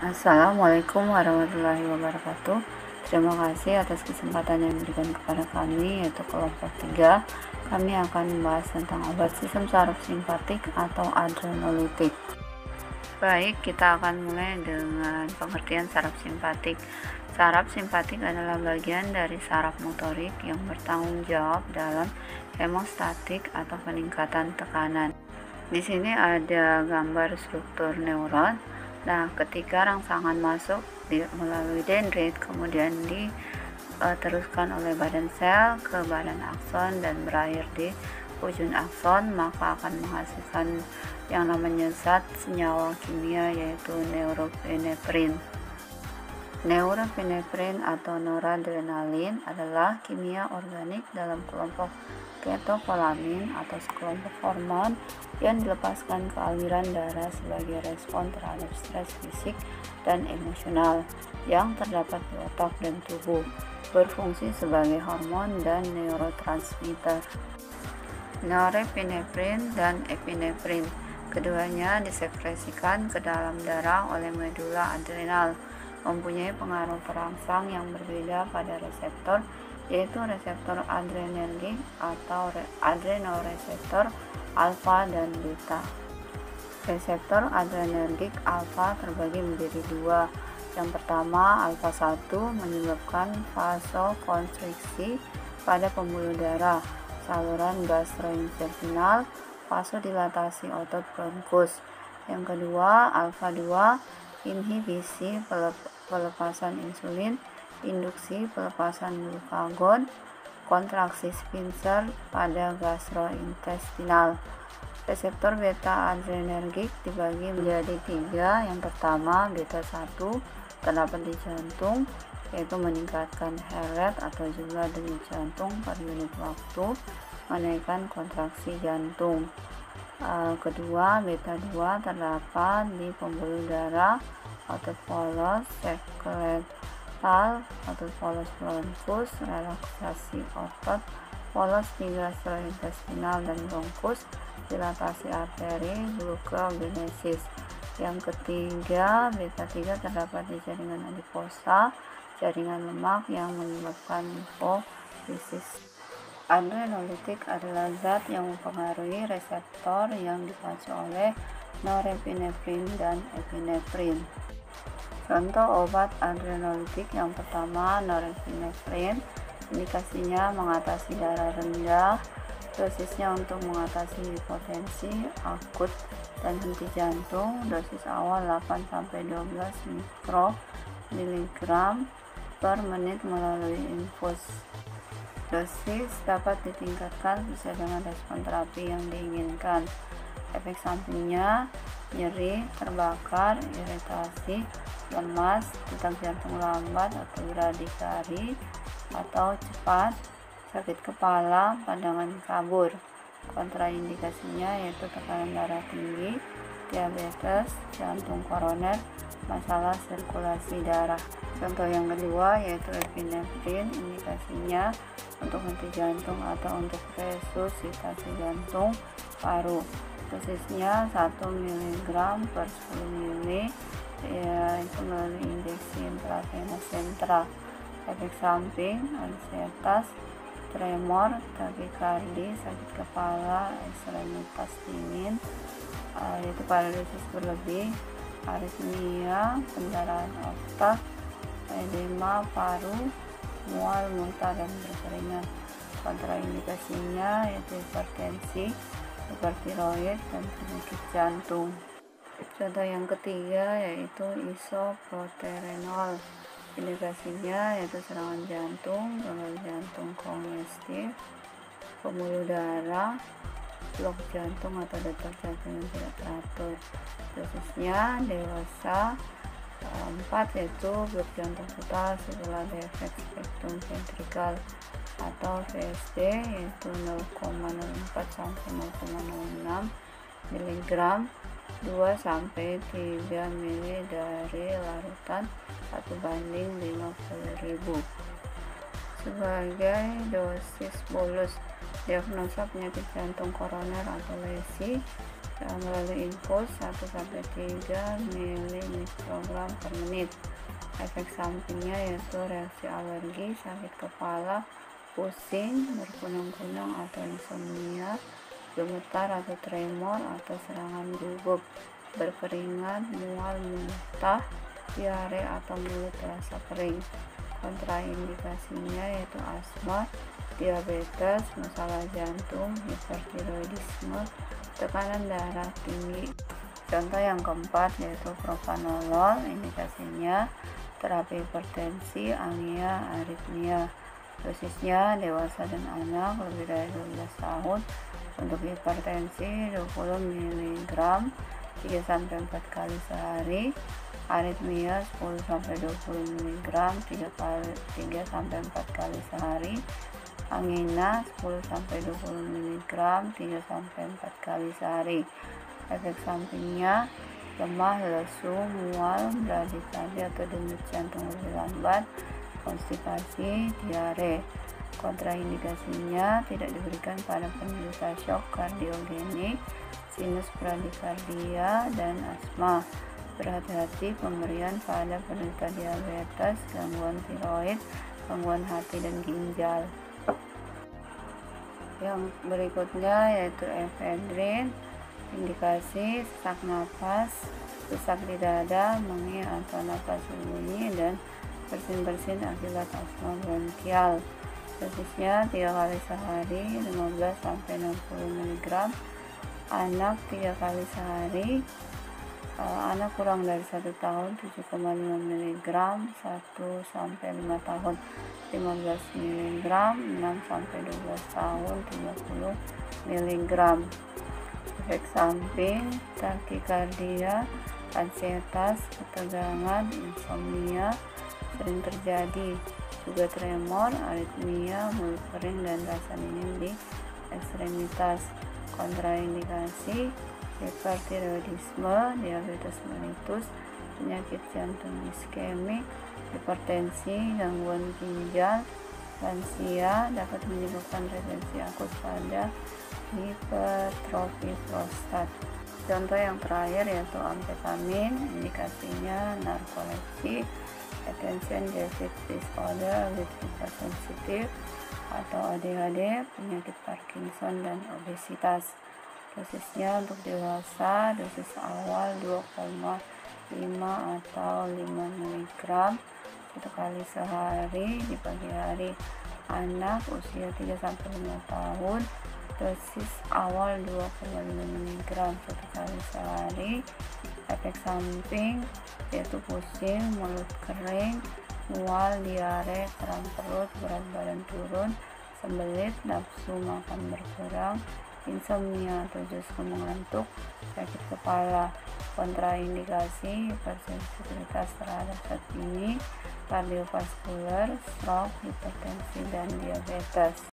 Assalamualaikum warahmatullahi wabarakatuh. Terima kasih atas kesempatan yang diberikan kepada kami, yaitu kelompok 3. Kami akan membahas tentang obat sistem saraf simpatik atau adrenolitik. Baik, kita akan mulai dengan pengertian saraf simpatik. Saraf simpatik adalah bagian dari saraf motorik yang bertanggung jawab dalam hemostatik atau peningkatan tekanan. Di sini ada gambar struktur neuron. Nah, ketika rangsangan masuk melalui dendrit, kemudian diteruskan oleh badan sel ke badan akson dan berakhir di ujung akson, maka akan menghasilkan yang namanya zat senyawa kimia, yaitu neuropinefrin. Neuropinefrin atau noradrenalin adalah kimia organik dalam kelompok ketokolamin atau sekelompok hormon yang dilepaskan ke aliran darah sebagai respon terhadap stres fisik dan emosional yang terdapat di otak dan tubuh, berfungsi sebagai hormon dan neurotransmitter. Norepinefrin dan epinefrin, keduanya disekresikan ke dalam darah oleh medula adrenal, mempunyai pengaruh perangsang yang berbeda pada reseptor, yaitu reseptor adrenergik atau adrenoreseptor alfa dan beta. Reseptor adrenergik alfa terbagi menjadi dua. Yang pertama, alfa 1 menyebabkan vasokonstriksi pada pembuluh darah, saluran gastrointestinal, vasodilatasi otot bronkus. Yang kedua, alfa 2 inhibisi pelepasan insulin, induksi pelepasan glukagon, kontraksi sphincter pada gastrointestinal. Reseptor beta adrenergik dibagi menjadi 3. Yang pertama, beta 1 terdapat di jantung, yaitu meningkatkan heart rate atau jumlah denyut jantung per unit waktu, menaikkan kontraksi jantung. Kedua, beta 2 terdapat di pembuluh darah, otot polos sekretal, otot polos bronkus, relaksasi otot polos di gastrointestinal dan bronkus, dilatasi arteri, glucogenesis. Yang ketiga, beta 3 terdapat di jaringan adiposa, jaringan lemak yang menyebabkan lipofisis. Adrenolitik adalah zat yang mempengaruhi reseptor yang dipacu oleh norepinefrin dan epinefrin. Contoh obat adrenolitik yang pertama, norepinefrin. Indikasinya mengatasi darah rendah, dosisnya untuk mengatasi hipotensi akut dan henti jantung. Dosis awal 8-12 mikromiligram per menit melalui infus. Dosis dapat ditingkatkan sesuai dengan respon terapi yang diinginkan. Efek sampingnya nyeri, terbakar, iritasi, lemas, detak jantung lambat atau bradikari atau cepat, sakit kepala, pandangan kabur. Kontraindikasinya yaitu tekanan darah tinggi, diabetes, jantung koroner, masalah sirkulasi darah. Contoh yang kedua yaitu epinefrin, indikasinya untuk henti jantung atau untuk resusitasi jantung paru. Dosisnya 1 mg per 10 ml, yaitu melalui injeksi intravenosa sentral. Efek samping, ansietas, tremor, takikardi, sakit kepala, ekstremitas dingin, yaitu pada dosis berlebih, aritmia, pendarahan otak, edema paru, mual, muntah, dan berkeringat. Kontraindikasinya yaitu hipertensi, hipertiroid, dan penyakit jantung. Contoh yang ketiga yaitu isoproterenol. Indikasinya yaitu serangan jantung, gagal jantung kongestif, pembuluh darah, blok jantung atau detak jantung yang tidak teratur. Dosisnya dewasa 4 yaitu blok jantung total setelah defek spektrum ventrikal atau VSD yaitu 0,04 sampai 0,06 mg 2-3 ml dari larutan 1/50.000. Sebagai dosis bolus, diagnosa penyakit jantung koroner atau lesi melalui infus 1-3 ml mg per menit. Efek sampingnya yaitu reaksi alergi, sakit kepala, pusing, berkunang-kunang atau insomnia, gemetar atau tremor atau serangan gugup, berkeringat, mual, muntah, diare atau mulut terasa kering. Kontraindikasinya yaitu asma, diabetes, masalah jantung, hipertiroidisme, tekanan darah tinggi. Contoh yang keempat yaitu propranolol, indikasinya terapi hipertensi, angina, aritmia. Dosisnya dewasa dan anak lebih dari 12 tahun. Untuk hipertensi 20 mg 3-4 kali sehari, aritmia 10-20 mg 3-4 kali sehari, angina 10-20 mg 3-4 kali sehari. Efek sampingnya lemah, lesu, mual, bradikardie atau denyut jantung lebih lambat, konstipasi, diare. Kontraindikasinya tidak diberikan pada penderita shock kardiogenik, sinus bradikardia, dan asma. Berhati-hati pemberian pada penderita diabetes, gangguan tiroid, gangguan hati dan ginjal. Yang berikutnya yaitu efedrin, indikasi sesak napas, sesak di dada, mengeh atau napas berbunyi, dan bersin-bersin akibat asma bronkial. Dosisnya 3 kali sehari 15-60 mg, anak 3 kali sehari, anak kurang dari 1 tahun 7,5 mg, 1-5 tahun 15 mg, 6-12 tahun 30 mg. Efek samping takikardia, ansietas, ketegangan, insomnia sering terjadi, juga tremor, aritmia, mulut kering, dan rasa dingin di ekstremitas. Kontraindikasi hipertiroidisme, diabetes mellitus, penyakit jantung iskemik, hipertensi, gangguan ginjal, lansia dapat menyebabkan retensi akut pada hipertrofi prostat. Contoh yang terakhir yaitu amfetamin, indikasinya narkolepsi, attention deficit disorder with hypersensitive atau ADHD, penyakit Parkinson, dan obesitas. Dosisnya untuk dewasa, dosis awal 2,5 atau 5 mg 1 kali sehari di pagi hari. Anak usia 3-5 tahun, dosis awal 2,5 mg 1 kali sehari. Efek samping yaitu pusing, mulut kering, mual, diare, kram perut, berat badan turun, sembelit, nafsu makan berkurang, insomnia atau justru mengantuk, sakit kepala. Kontraindikasi hipersensitivitas terhadap zat ini, kardiovaskuler, stroke, hipertensi, dan diabetes.